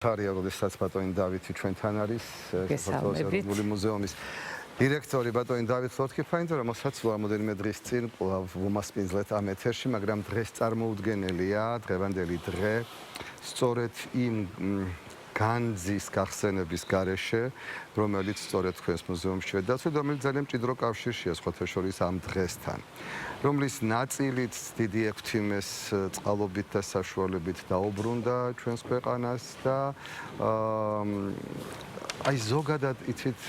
ხარია, როდესაც ბატონი დავითი ჩვენთან არის, ეროვნული მუზეუმის დირექტორი ბატონი დავით ლორთქიფანიძე, რომელსაც რამოდენიმე დღის წინ ვუმასპინძლეთ ამ ეთერში, მაგრამ დღეს წარმოუდგენელია, დღევანდელი დღე, სწორედ იმ განძის გახსენების გარეშე, რომელიც სწორედ თქვენს მუზეუმში შედაცვით, რომელიც ძალიან მჭიდრო კავშირშია სხვათა შორის ამ დღესთან, რომლის ნაწილიც დიდი ექვთიმეს წყალობით და საშუალებით დაუბრუნდა ჩვენს ქვეყანას და აი ზოგადად იცით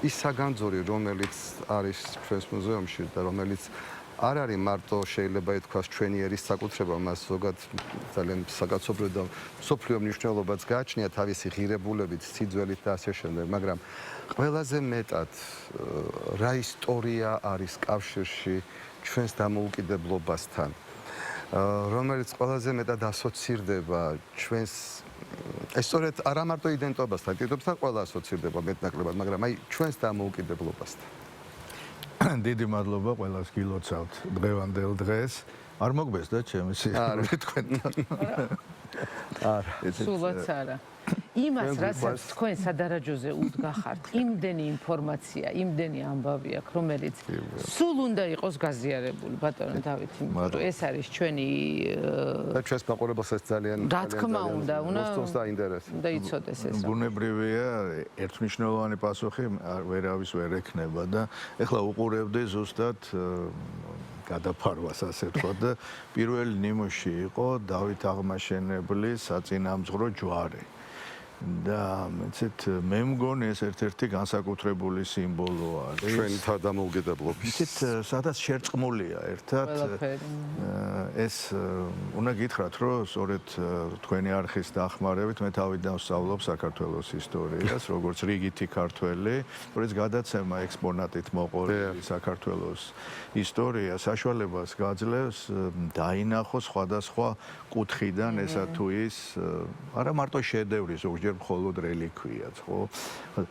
ის საგანძური, რომელიც არის ჩვენს მუზეუმში და რომელიც არ არის მარტო შეიძლება ითქვას ჩვენი ერის საკუთრება, მას ზოგადად ძალიან საკაცობრიო და მსოფლიო მნიშვნელობაც გააჩნია თავისი ღირებულებით, სიძველით და ასე შემდეგ, მაგრამ ყველაზე მეტად რა ისტორია არის კავშირში ჩვენს დამოუკიდებლობასთან, რომელიც ყველაზე მეტად ასოცირდება ჩვენს ეს სწორედ არა მარტო იდენტობასთან, იდენტობასთან ყველა ასოცირდება მეტნაკლებად, მაგრამ აი ჩვენს დამოუკიდებლობასთან. დიდი მადლობა ყველას გილოცავთ დღევანდელ დღეს. არ მოგბესდა ჩემი სიყვარული თქვენთან. არა, სულაც არა. იმას, რასაც თქვენ სადარაჯოზე უდგახართ, იმდენი ინფორმაცია, იმდენი ამბავი აქვს, რომელიც სულ უნდა იყოს გაზიარებული, ბატონო დავითი. ეს არის ჩვენი და ჩვენს მაყურებელსაც ძალიან რა თქმა უნდა, და ინტერესი. და იცოდეს ეს. ბუნებრივია, ერთმნიშვნელოვანი პასუხი ვერავის ვერ ექნება და ეხლა უყურებდი ზუსტად გადაფარვას ასე თქვა და პირველი ნიმუში იყო დავით აღმაშენებლის საწინამძღვრო ჯვარი. და მეცეთ მე მგონი ეს ერთ-ერთი განსაკუთრებული სიმბოლო არის ჩვენი თავდამოუკიდებლობის. ისეთ სადაც შერწყმულია ერთად ეს უნდა გითხრათ, რომ სწორედ თქვენი არხის დახმარებით მე თავიდან ვსწავლობ საქართველოს ისტორიას, როგორც რიგითი ქართველი, რომელიც გადაცემა ექსპონატით მოყოლებული საქართველოს ისტორია საშუალებას გაძლევს დაინახოს სხვადასხვა კუთხიდან ესა თუ ის არა მარტო შედევრი, ზოგჯერ მხოლოდ რელიქვიაც, ხო?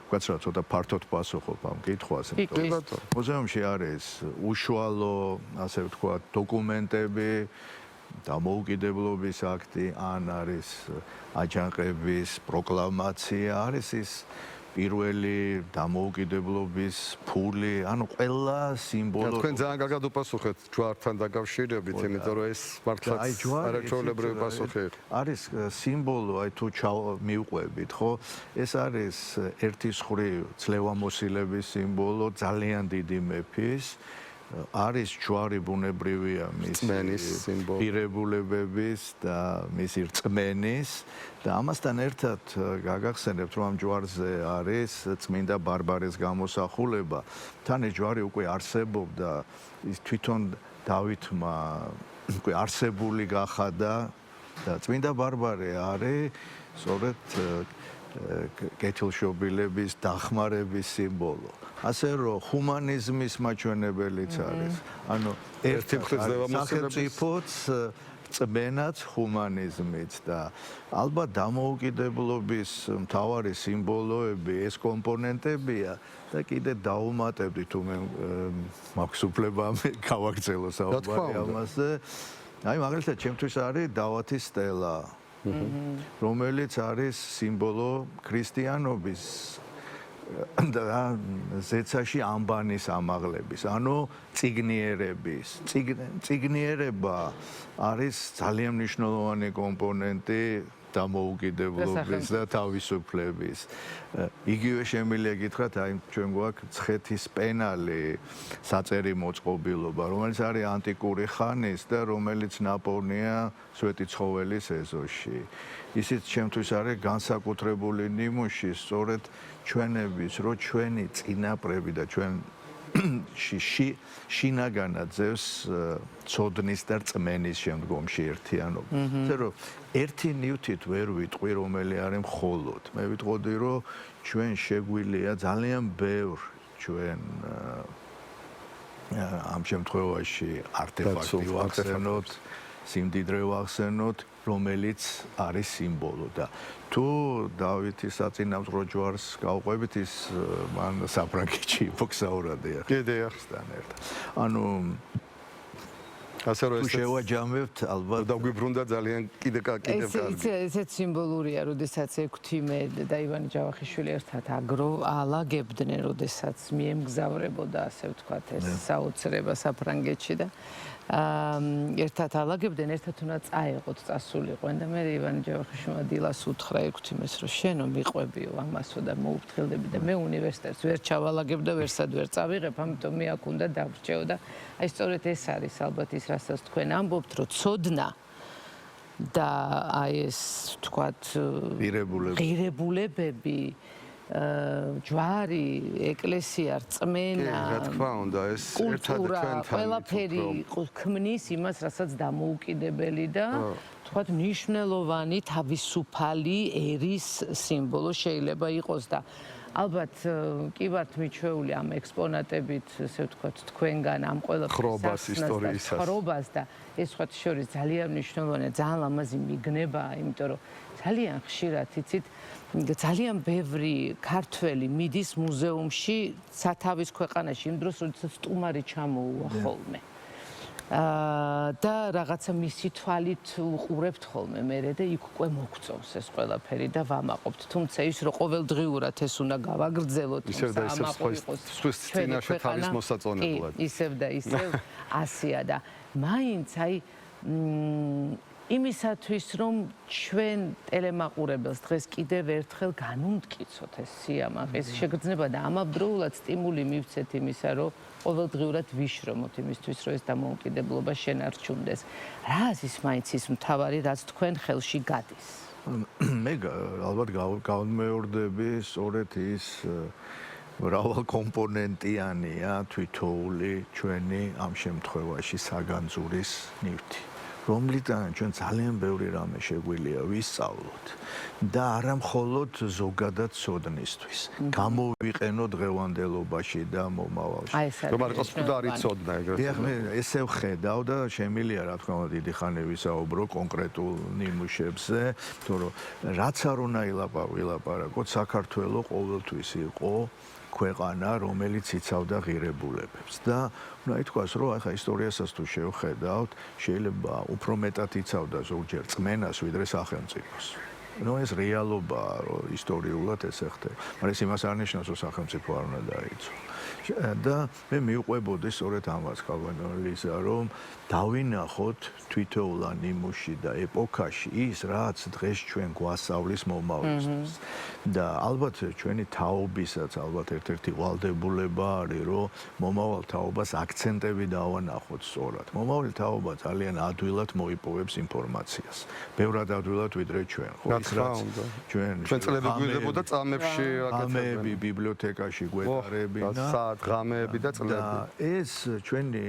ვკაცრავ ცოტა ფართოდ პასუხობ ამ კითხვას. მუზეუმში არის უშუალო, ასე ვთქვათ, დოკუმენტები, დამოუკიდებლობის აქტი, ან არის აჯანყების პროკლამაცია, არის ის პირველი დამოუკიდებლობის ფული, ანუ ყველა სიმბოლო. თქვენ ძალიან კარგად უპასუხეთ ჯვართან დაკავშირებით, იმიტომ რომ ეს მართლაც არაჩვეულებრივი პასუხი იყო. არის სიმბოლო, აი თუ მივყვებით, ხო? ეს არის ერთის მხრივ ძლევამოსილების სიმბოლო, ძალიან დიდი მეფის. არის ჯვარი ბუნებრივია მისი ღირებულებების და მისი რწმენის და ამასთან ერთად გაგახსენებთ, რომ ამ ჯვარზე არის წმინდა ბარბარეს გამოსახულება. თან ეს ჯვარი უკვე არსებობდა, ის თვითონ დავითმა უკვე არსებული გახადა და წმინდა ბარბარე არის სწორედ კეთილშობილების დახმარების სიმბოლო. ასე რომ ჰუმანიზმის მაჩვენებელიც არის. ანუ ერთი მხრივ სახელმწიფოც წმენაც ჰუმანიზმიც და ალბათ დამოუკიდებლობის მთავარი სიმბოლოები ეს კომპონენტებია და კიდე დაუმატებდი თუ მე მაქვს უფლება გავაგრძელო საუბარი ამაზე. აი მაგალითად ჩემთვის არის დავათის სტელა, რომელიც არის სიმბოლო ქრისტიანობის და ზეცაში ამბანის ამაღლების, ანუ წიგნიერების. წიგნიერება არის ძალიან მნიშვნელოვანი კომპონენტი დამოუკიდებლობის და თავისუფლების. იგივე შემიძლია გითხრათ, აი ჩვენ გვაქვს ცხეთის პენალი, საწერი მოწყობილობა, რომელიც არის ანტიკური ხანის და რომელიც ნაპოვნია სვეტი ცხოველის ეზოში. ისიც ჩემთვის არის განსაკუთრებული ნიმუში, სწორედ ჩვენების, რომ ჩვენი წინაპრები და ჩვენ შინაგანად ძევს ცოდნის და რწმენის შემდგომში ერთიანობა. ასე რომ ერთი ნივთით ვერ ვიტყვი, რომელი არის მხოლოდ. მე ვიტყოდი, რომ ჩვენ შეგვიძლია ძალიან ბევრ ჩვენ ამ შემთხვევაში არტეფაქტი ვახსენოთ, სიმდიდრე ვახსენოთ, რომელიც არის სიმბოლო და თუ დავითის საწინამძღვრო ჯვარს გავყვებით, ის მან საფრანგეთში მოგზაურა. კიდე ახსთან ერთად. ანუ ასე რომ თუ შევაჯამებთ ალბათ დაგვიბრუნდა ძალიან კიდევ კარგი. ესეც სიმბოლურია, როდესაც ექვთიმე და ივანე ჯავახიშვილი ერთად აგროვალებდნენ, როდესაც მიემგზავრებოდა, ასე ვთქვათ, ეს საოცრება საფრანგეთში და ერთად ალაგებდნენ, ერთად უნდა წაეღოთ, წასულიყვენ და მე ივანე ჯავახიშვილმა დილას უთხრა ექვთიმეს, რომ შენო მიყვებიო ამასო და მოუფრთხილდები და მე უნივერსიტეტს ვერ ჩავალაგებ და ვერსად ვერ წავიღებ, ამიტომ მე აქ უნდა დავრჩეო და აი სწორედ ეს არის ალბათ ის, რასაც თქვენ ამბობთ, რომ ცოდნა და აი ეს ვთქვათ ღირებულებები ჯვარი, ეკლესია, რწმენა, რა თქმა უნდა, ეს ერთად თქვენთან ყველაფერი ქმნის იმას, რასაც დამოუკიდებელი და თქვათ მნიშვნელოვანი თავისუფალი ერის სიმბოლო შეიძლება იყოს და ალბათ კი ვართ მიჩვეული ამ ექსპონატებით, ესე ვთქვათ, თქვენგან ამ ყველაფრის ხრობას და ეს სხვა შორის ძალიან მნიშვნელოვანია, ძალიან ლამაზი მიგნებაა, იმიტომ რომ ძალიან ხშირად იცით ძალიან ბევრი ქართველი მიდის მუზეუმში სათავის ქვეყანაში იმ დროს, როდესაც სტუმარი ჩამოუვა ხოლმე. და რაღაცა მისი თვალით უყურებთ ხოლმე მერე და იქ უკვე მოგწონს ეს ყველაფერი და ვამაყობთ. თუმცა ის რომ ყოველდღიურად ეს უნდა გავაგრძელოთ, ისევ და ისევ სხვის წინაშე თავის მოსაწონებლად. ისევ და ისევ ასია და მაინც აი იმისათვის რომ ჩვენ ტელემაყურებელს დღეს კიდევ ერთხელ განუმტკიცოთ ეს სიამაყის შეგრძნება და ამავდროულად სტიმული მივცეთ იმისა რომ ყოველდღიურად ვიშრომოთ იმისთვის რომ ეს დამოუკიდებლობა შენარჩუნდეს. რა არის მაინც ის მთავარი რაც თქვენ ხელში გადის? მე ალბათ გავმეორდები სწორედ ის მრავალკომპონენტიანია თვითოული ჩვენი ამ შემთხვევაში საგანძურის ნივთი. რომლიდან ჩვენ ძალიან ბევრი რამე შეგვიძლია ვისწავლოთ და არა მხოლოდ ზოგადად ცოდნისთვის. გამოვიყენოთ დღევანდელობაში და მომავალში. რომ არ იყოს მკვდარი ცოდნა ეგრეთ. დიახ, მე ესე ვხედავ და შემიძლია რა თქმა უნდა დიდი ხანი ვისაუბრო კონკრეტულ ნიმუშებზე, თორე რაც არ უნდა ილაპარაკოთ, საქართველოს ყოველთვის იყო ქვეყანა, რომელიც იცავდა ღირებულებებს და უნდა ითქვას, რომ ახლა ისტორიასაც თუ შევხედავთ, შეიძლება უფრო მეტად იცავდა ზოგჯერ რწმენას, ვიდრე სახელმწიფოს. ეს რეალობაა, რომ ისტორიულად ესე ხდება. მაგრამ ეს იმას არ ნიშნავს, რომ სახელმწიფო არ უნდა დაიცვა. და მე მივყვებოდი სწორედ ამას კალვინელიზა, რომ დავინახოთ თვითოულ ნიმუში და ეპოქაში ის, რაც დღეს ჩვენ გვასწავლის მომავლისთვის. და ალბათ ჩვენი თაობისაც ალბათ ერთ-ერთი ვალდებულება არის, რომ მომავალ თაობას აქცენტები დავანახოთ სწორად. მომავალი თაობა ძალიან ადვილად მოიპოვებს ინფორმაციას. ბევრად ადვილად ვიდრე ჩვენ. ხო, ის რაც ჩვენ წლები გვიდებოდა წამებში აკეთებდნენ. ბიბლიოთეკაში გვეტარებინა. ღამეები და წლები. ეს ჩვენი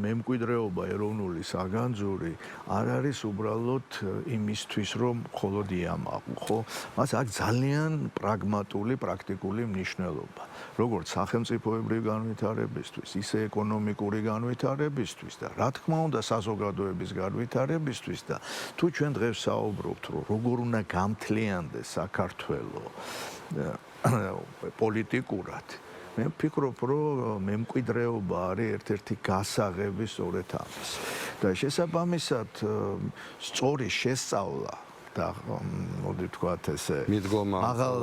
მემკვიდრეობა ეროვნული საგანძური არ არის უბრალოდ იმისთვის, რომ მხოლოდ იამაყო, ხო? მას აქვს ძალიან პრაგმატული, პრაქტიკული მნიშვნელობა. როგორც სახელმწიფოებრივი განვითარებისთვის, ისე ეკონომიკური განვითარებისთვის და რა თქმა უნდა საზოგადოების განვითარებისთვის და თუ ჩვენ დღეს საუბრობთ, რომ როგორ უნდა გამთლიანდეს საქართველო პოლიტიკურად მე ვფიქრობ, რომ მემკვიდრეობა არის ერთ-ერთი გასაღები სწორედ ამის. და შესაბამისად, სწორი შესწავლა და მოდი ვთქვათ ესე მაღალ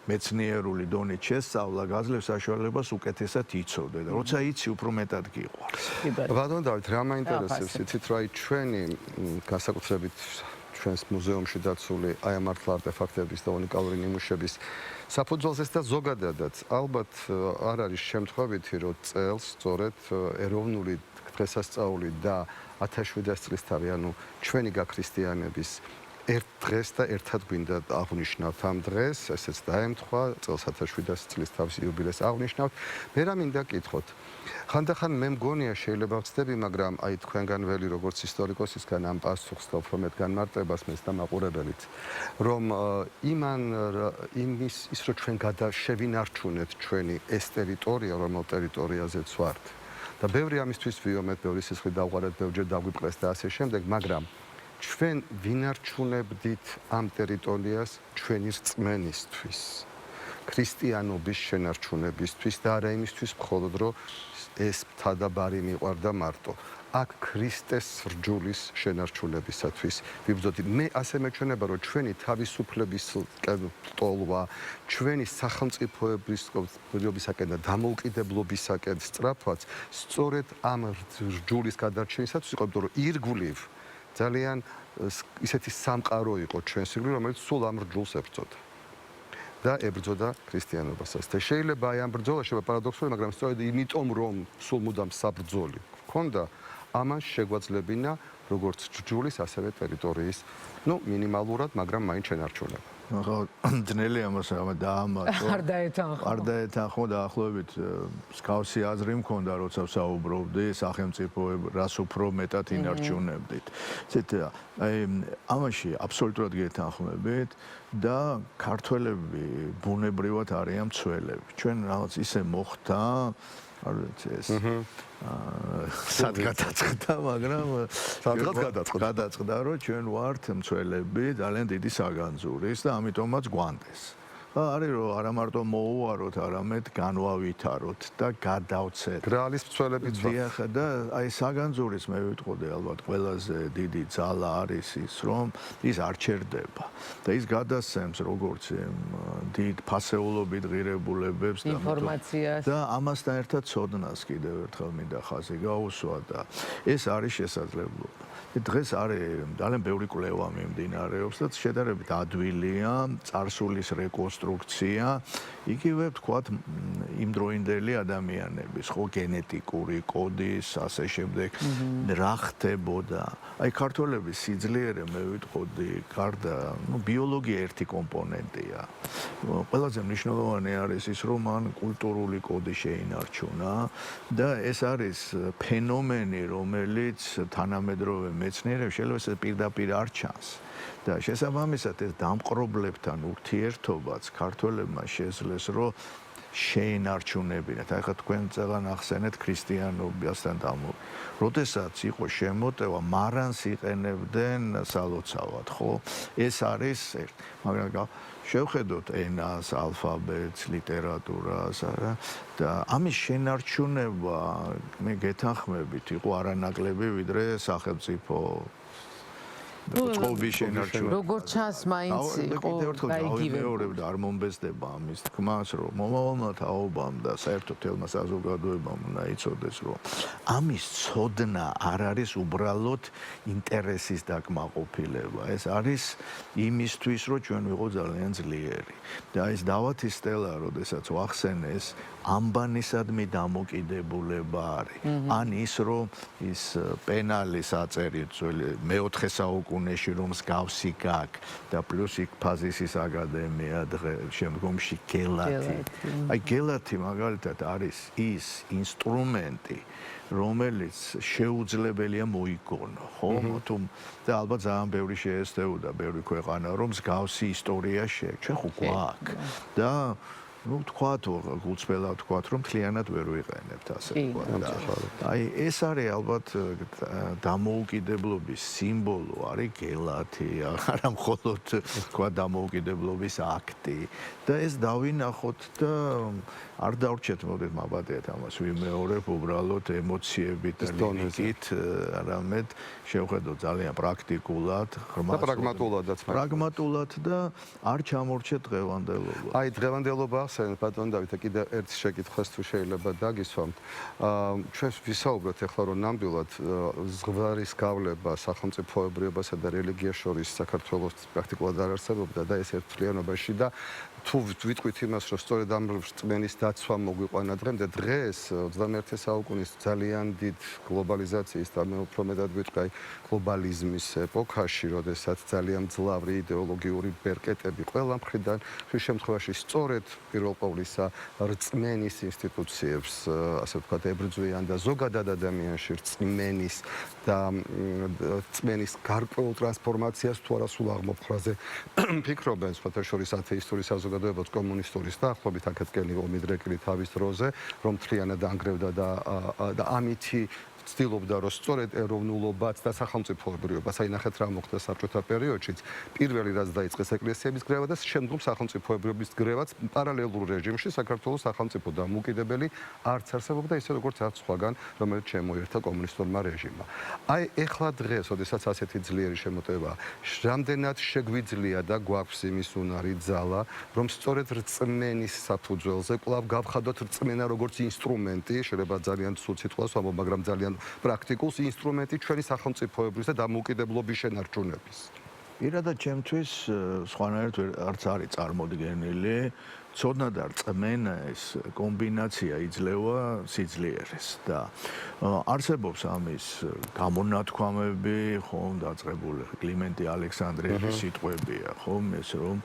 მეცნიერული დონით შესწავლა გაძლევს საშუალებას უკეთესად იცოდე და როცა იცი უფრო მეტად გიყვარს. ბატონო დავით, რა მაინტერესებს იცით, რომ აი ჩვენი განსაკუთრებით ჩვენს მუზეუმში დაცული აი ამ მართლა არტეფაქტების და უნიკალური ნიმუშების საფუძველზეც და ზოგადადაც ალბათ არ არის შემთხვევითი, რომ წელს სწორედ ეროვნული დღესასწაული და 1700 წლისთავი, ანუ ჩვენი გაქრისტიანების ერთ დღეს და ერთად გვინდა აღნიშნავთ ამ დღეს, ესეც დაემთხვა წელს 1700 წლისთავის იუბილეს აღნიშნავთ. მე რა მინდა კითხოთ. ხანდახან მე მგონია შეიძლება ვცდები, მაგრამ აი თქვენგან ველი როგორც ისტორიკოსისგან ამ პასუხს და უფრო მეტ განმარტებას მეც დამაყურებელით, რომ იმის რომ ჩვენ შევინარჩუნეთ ჩვენი ეს ტერიტორია, რომელ ტერიტორიაზეც ვართ. და ბევრი ამისთვის ვიომეთ, ბევრი სისხლი დავყარეთ, ბევრჯერ დაგვიპყრეს და ასე შემდეგ, მაგრამ ჩვენ ვინარჩუნებდით ამ ტერიტორიას ჩვენი რწმენისთვის, ქრისტიანობის შენარჩუნებისთვის და არა იმისთვის მხოლოდ რომ ეს მთა და ბარი მიყვარდა მარტო. აქ ქრისტეს რჯულის შენარჩუნებისათვის ვიბრძოდი. მე ასე მეჩვენება, რომ ჩვენი თავისუფლების ტოლვა, ჩვენი სახელმწიფოებისაკენ და დამოუკიდებლობისაკენ სწრაფვაც სწორედ ამ რჯულის გადარჩენისათვის იყო, იმიტომ რომ ირგვლივ ძალიან ისეთი სამყარო იყო ჩვენს ირგვლივ, რომელიც სულ ამ რჯულს ებრძოდა. და ებრძოდა ქრისტიანობასაც. და შეიძლება აი ამ ბრძოლა შევა პარადოქსული, მაგრამ სწორედ იმიტომ რომ სულ მუდამ საბრძოლი ჰქონდა, ამას შეგვაძლებინა როგორც რჯულის, ასევე ტერიტორიის, მინიმალურად, მაგრამ მაინც შენარჩუნება. ახლა ძნელი ამას დაამატო. არ დაეთანხმო დაახლოებით მსგავსი აზრი მქონდა, როცა ვსაუბრობდი სახელმწიფოებს, რას უფრო მეტად ინარჩუნებდით. აი ამაში აბსოლუტურად გეთანხმებით და ქართველები ბუნებრივად არიან მცველები. ჩვენ რაღაც ისე მოხდა არ ვიცი ეს სად გადაწყდა, მაგრამ გადაწყდა, რომ ჩვენ ვართ მცველები ძალიან დიდი საგანძურის და ამიტომაც გვანდეს. არის რომ არა მარტო მოუაროთ, არამედ განვავითაროთ და გადავცეთ. გრალის მცველებიც ვართ. დიახ, და აი საგანძურის მე ვიტყოდი ალბათ ყველაზე დიდი ძალა არის ის, რომ ის არ ჩერდება და ის გადასცემს როგორც დიდ ფასეულობით ღირებულებებს და ინფორმაციას და ამასთან ერთად ცოდნას კიდევ ერთხელ მინდა ხაზი გაუსვა და ეს არის შესაძლებლობა. დღეს არის ძალიან ბევრი კვლევა მიმდინარეობს და შედარებით ადვილია წარსულის რეკონსტრუქცია, იგივე ვთქვათ იმდროინდელი ადამიანების, ხო, გენეტიკური კოდის, ასე შემდეგ, რა ხდებოდა. აი ქართველების სიძლიერე მე ვიტყოდი, გარდა, ბიოლოგია ერთი კომპონენტია. ყველაზე მნიშვნელოვანი არის ის, რომ მან კულტურული კოდი შეინარჩუნა და ეს არის ფენომენი, რომელიც თანამედროვე მეცნიერებს შეიძლება პირდაპირ არ ჩანს. და შესაბამისად ეს დამპყრობლებთან ურთიერთობაც ქართველებმა შეძლეს, რომ შეინარჩუნებინათ. აი ხა თქვენ წელან ახსენეთ ქრისტიანობასთან დამო. როდესაც იყო შემოტევა, მარანს იყენებდნენ სალოცავად, ხო? ეს არის ერთ, მაგრამ შევხედოთ ენას, ალფაბეტს, ლიტერატურას, არა? და ამის შენარჩუნება, მე გეთანხმებით, იყო არანაკლები, ვიდრე სახელმწიფო წყობის შენარჩუნება. როგორც ჩანს, მაინც იყო გაიგივებული და არ მომბეზდება ამის თქმას, რომ მომავალმა თაობამ და საერთოდ თელმა საზოგადოებამ უნდა იცოდეს, რომ ამის ცოდნა არ არის უბრალოდ ინტერესის დაკმაყოფილება. ეს არის იმისთვის, რომ ჩვენ ვიყო ძალიან ძლიერი. და ეს დავათი სტელა, როდესაც ვახსენე, ეს ამბანისადმი დამოკიდებულება არის. ან ის, რომ ის პენალის აწერით მეოთხე საუკუნეში რომ მსგავსი გაქვს და პლუს იქ ფაზისის აკადემია შემდგომში გელათი. აი გელათი მაგალითად არის ის ინსტრუმენტი, რომელიც შეუძლებელია მოიგონო, ხო? თუ და ალბათ ძალიან ბევრი შეესწევდა ბევრი ქვეყანა, რომ მსგავსი ისტორია შეექვს. ჩვენ ხო გვაქვს და ვთქვათ, გულწრფელად ვთქვათ, რომ მთლიანად ვერ ვიყენებთ ასე ვთქვათ. აი ეს არის ალბათ დამოუკიდებლობის სიმბოლო, არის გელათი, არა მხოლოდ თქვა დამოუკიდებლობის აქტი და ეს დავინახოთ და არ დავრჩეთ, მოდით მაბადეთ ამას ვიმეორებ უბრალოდ ემოციებით და ლირიკით, არამედ შევხედოთ ძალიან პრაქტიკულად, ღრმად და პრაგმატულად და არ ჩამორჩეთ დღევანდელობა. აი დღევანდელობა ბატონ დავით, კიდე ერთ შეკითხვას თუ შეიძლება დაგისვამთ. ჩვენ ვისაუბროთ ახლა, რომ ნამდვილად ზღვარის გავლება სახელმწიფოებრიობასა და რელიგიას შორის საქართველოს პრაქტიკულად არ არსებობდა და ეს ერთთლიანობაში და თუ ვიტყვით იმას, რომ სწორედ ამ რწმენის დაცვა მოგვიყვანა დღემდე, დღეს 21 საუკუნის ძალიან დიდ გლობალიზაციის და მე უფრო მეტად ვიტყვი გლობალიზმის ეპოქაში, როდესაც ძალიან მძლავრი იდეოლოგიური ბერკეტები ყველა მხრიდან ხშირ შემთხვევაში სწორედ პირველ ყოვლისა რწმენის ინსტიტუციებს, ასე ვთქვათ, ებრძვიან და ზოგადად ადამიანში რწმენის და რწმენის გარკვეულ ტრანსფორმაციას თუ არა სულ აღმოფხვრაზე ფიქრობენ, სხვათა შორის ათეისტური საზოგადოებაც კომუნისტურის დაახლოებით აკეთკელი ომიდრეკილი თავის დროზე, რომ მთლიანად ანგრევდა და ამითი ცდილობდა რომ სწორედ ეროვნულობაც და სახელმწიფოებრიობას აი ნახეთ რა მოხდა საბჭოთა პერიოდშიც პირველი რაც დაიწყეს ეკლესიების გრევა და შემდგომ სახელმწიფოებრიობის გრევაც პარალელურ რეჟიმში საქართველოს სახელმწიფო დამოუკიდებელი არც არსებობდა ისე როგორც არც სხვაგან რომელიც შემოერთა კომუნისტურმა რეჟიმმა. აი ეხლა დღეს, ოდესაც ასეთი ძლიერი შემოტევაა, რამდენად შეგვიძლია და გვაქვს იმის უნარი ძალა, რომ სწორედ რწმენის საფუძველზე კვლავ გავხადოთ რწმენა როგორც ინსტრუმენტი, შეიძლება ძალიან ცუდ სიტყვას ვამბობ, მაგრამ ძალიან პრაქტიკულს ინსტრუმენტი ჩვენი სახელმწიფოებრივი და დამოუკიდებლობის შენარჩუნების. პირადად ჩემთვის სხვანაირად არც არის წარმოდგენილი ცოდნა და რწმენა ეს კომბინაცია იძლევა სიძლიერეს და არსებობს ამის გამონათქვამები, ხომ დაწყებული კლიმენტი ალექსანდრიელის სიტყვებია, ხომ ეს რომ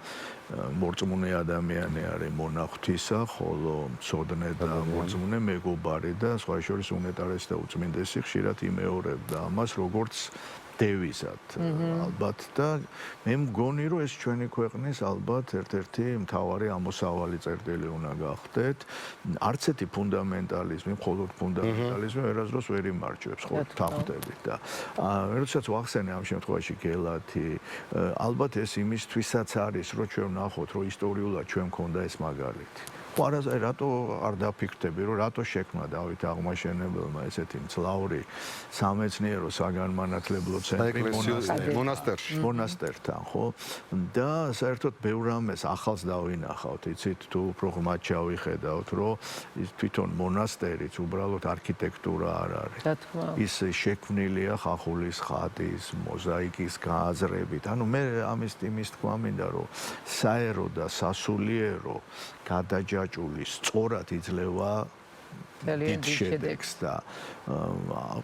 მორწმუნე ადამიანი არის მონახთისა, ხოლო ცოდნე და მორწმუნე მეგობარი და სხვა შორის უნეტარესი და უწმინდესი ხშირად იმეორებდა ამას როგორც დევიზად ალბათ და მე მგონი რომ ეს ჩვენი ქვეყნის ალბათ ერთ-ერთი მთავარი ამოსავალი წერტილი უნდა გახდეთ. არც ერთი ფუნდამენტალიზმი, მხოლოდ ფუნდამენტალიზმი ვერასდროს ვერ იმარჯვებს, ხო, თანხმდებით და როდესაც ვახსენე ამ შემთხვევაში გელათი, ალბათ ეს იმისთვისაც არის, რომ ჩვენ ვნახოთ, რომ ისტორიულად ჩვენ მქონდა ეს მაგალითი. რატო არ დაფიქრდები, რომ რატო შექმნა დავით აღმაშენებელმა ესეთი მძლავრი სამეცნიერო საგანმანათლებლო ცენტრი მონასტერთან, ხო? და საერთოდ ბევრ რამეს ახალს დავინახავთ, იცით, თუ უფრო ღმად ჩავიხედავთ, რომ ის თვითონ მონასტერიც უბრალოდ არქიტექტურა არ არის. ის შექმნილია ხახულის ხატის, მოზაიკის გააზრებით. ანუ მე იმის თქვა მინდა, რომ საერო და სასულიერო გადაჯაჭული სწორად იძლევა დიდ შედეგს და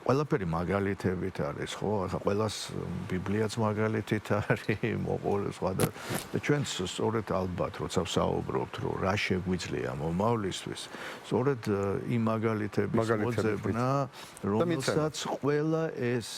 ყველაფერი მაგალითებით არის, ხო? ახლა ყველას ბიბლიაც მაგალითით არის, მოყოლე სხვა და ჩვენც სწორედ ალბათ როცა ვსაუბრობთ, რომ რა შეგვიძლია მომავლისთვის, სწორედ იმ მაგალითების მოძებნა, რომელსაც ყველა ეს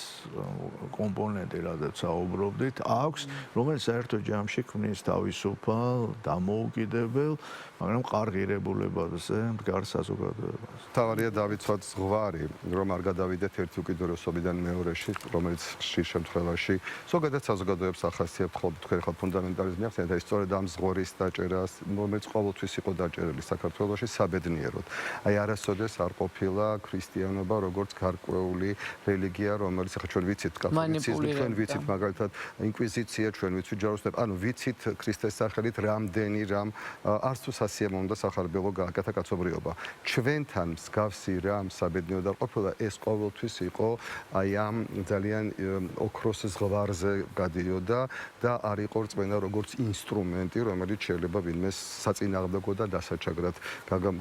კომპონენტი, რადგან ვსაუბრობდით, აქვს, რომელიც საერთო ჯამში ქმნის თავისუფალ, დამოუკიდებელ, მაგრამ ყარღირებულებაზე მდგარ საზოგადოებას. თავარია დავიცვათ ზღვარი, რომ არ გადავიდეთ ერთი უკიდურესობიდან მეორეში, რომელიც ხშირ შემთხვევაში ზოგადად საზოგადოებს ახასიათებს ხოლმე თქვენ ხალხ ფუნდამენტალიზმი ახსენეთ, აი სწორედ ამ ზღვრის დაჭერას, რომელიც ყოველთვის იყო დაჭერილი საქართველოში საბედნიეროდ. აი არასოდეს არ ყოფილა ქრისტიანობა როგორც გარკვეული რელიგია, რომელიც ახლა ჩვენ ვიცით კათოლიციზმი, ჩვენ ვიცით მაგალითად ინკვიზიცია, ჩვენ ვიცით ჯვაროსნები, ანუ ვიცით ქრისტეს სახელით რამდენი რამ არც თუ სასიამოვნო და სახარბელო გააკეთა კაცობრიობა. ჩვენთან მსგავსი რამ საბედნიერო და ყოფილა ეს ყოველთვის იყო აი ამ ძალიან ოქროს ზღვარზე გადიოდა და არ იყო რწმენა როგორც ინსტრუმენტი, რომელიც შეიძლება ვინმეს საწინააღმდეგო და დასაჩაგრად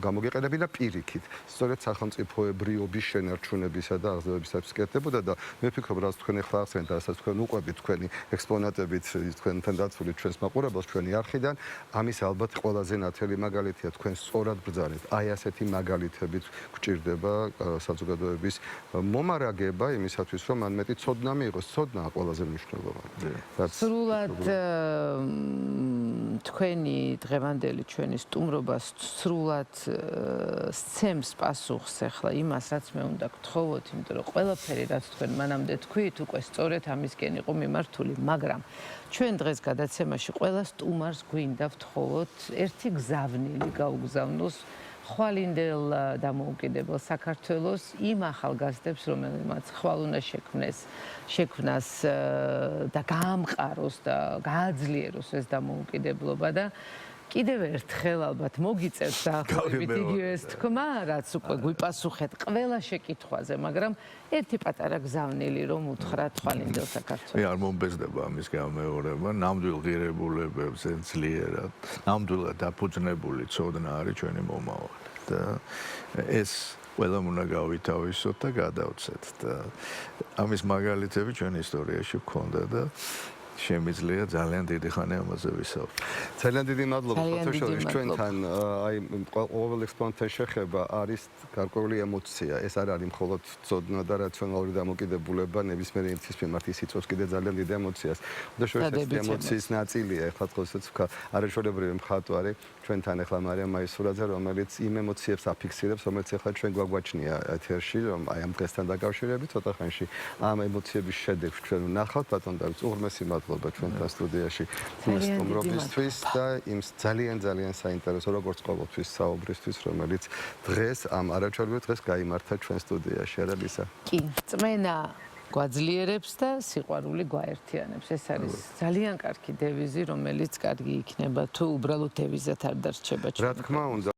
გამოგეყენებინა პირიქით. სწორედ სახელმწიფოებრიობის შენარჩუნებისა და აღზევებისათვის კეთდებოდა და მე ვფიქრობ, რაც თქვენ ახლა ახსენეთ, რასაც თქვენ უყვებით თქვენი ექსპონატებით თქვენთან დაცული ჩვენს მაყურებელს ჩვენი არხიდან, ამის ალბათ ყველაზე ნათელი მაგალითია თქვენ სწორად ბრძანეთ. აი ასეთი მაგალითებით გვჭირდება საზოგადოების მომარაგება იმისათვის, რომ მან მეტი ცოდნა მიიღოს. ცოდნაა ყველაზე მნიშვნელოვანი. სრულად თქვენი დღევანდელი ჩვენი სტუმრობა სრულად სცემს პასუხს ახლა იმას, რაც მე უნდა გთხოვოთ, იმიტომ რომ ყველაფერი, რაც თქვენ მანამდე თქვით, უკვე სწორედ ამისკენ იყო მიმართული, მაგრამ ჩვენ დღეს გადაცემაში ყველა სტუმარს გვინდა ვთხოვოთ ერთი გზავნილი გაუგზავნოს ხვალინდელ დამოუკიდებელ საქართველოს იმ ახალგაზრდებს, რომელმაც ხვალ უნდა შექმნას და გაამყაროს და გააძლიეროს ეს დამოუკიდებლობა და კიდევ ერთხელ ალბათ მოგიწევთ დაახლოებით იგივე ეს თქმა, რაც უკვე გვიპასუხეთ ყველა შეკითხვაზე, მაგრამ ერთი პატარა გზავნილი რომ უთხრათ ხვალინდელ საქართველოს. არ მომბეზდება ამის გამეორება, ნამდვილ ღირებულებებზე ძლიერად, ნამდვილად დაფუძნებული ცოდნა არის ჩვენი მომავალი და ეს ყველამ უნდა გავითავისოთ და გადავცეთ და ამის მაგალითები ჩვენ ისტორიაში გვქონდა და შემიძლია ძალიან დიდი ხანი ამაზე ვისაუბროთ. ძალიან დიდი მადლობა ძალიან დიდი ფოტოშორის მადლობა. ჩვენთან აი ყოველ ექსპონატთან შეხება არის გარკვეული ემოცია. ეს არ არის მხოლოდ ცოდნა და რაციონალური დამოკიდებულება ნებისმიერი ერთის მიმართ ის იწვევს კიდე ძალიან დიდ ემოციას. და შორის ემოციის ნაწილია ეხლა თქოს ვქა არაჩვეულებრივი მხატვარი ჩვენთან ეხლა მარიამ მაისურაძე რომელიც იმ ემოციებს აფიქსირებს რომელიც ეხლა ჩვენ გვაგვაჩნია ეთერში რომ აი ამ დღესთან დაკავშირებით ცოტა ხანში ამ ემოციების შედეგს ჩვენ ვნახავთ ბატონ დავით უღრმესი მადლობა ჩვენთან სტუდიაში სტუმრობისთვის და იმ ძალიან საინტერესო როგორც ყოველთვის საუბრისთვის რომელიც დღეს ამ არაჩვეულებრივ დღეს გაიმართა ჩვენ სტუდიაში არა ლისა კი წმენა გვაძლიერებს და სიყვარული გვაერთიანებს ეს არის ძალიან კარგი დევიზი რომელიც კარგი იქნება თუ უბრალოდ დევიზად არ დარჩება რა თქმა უნდა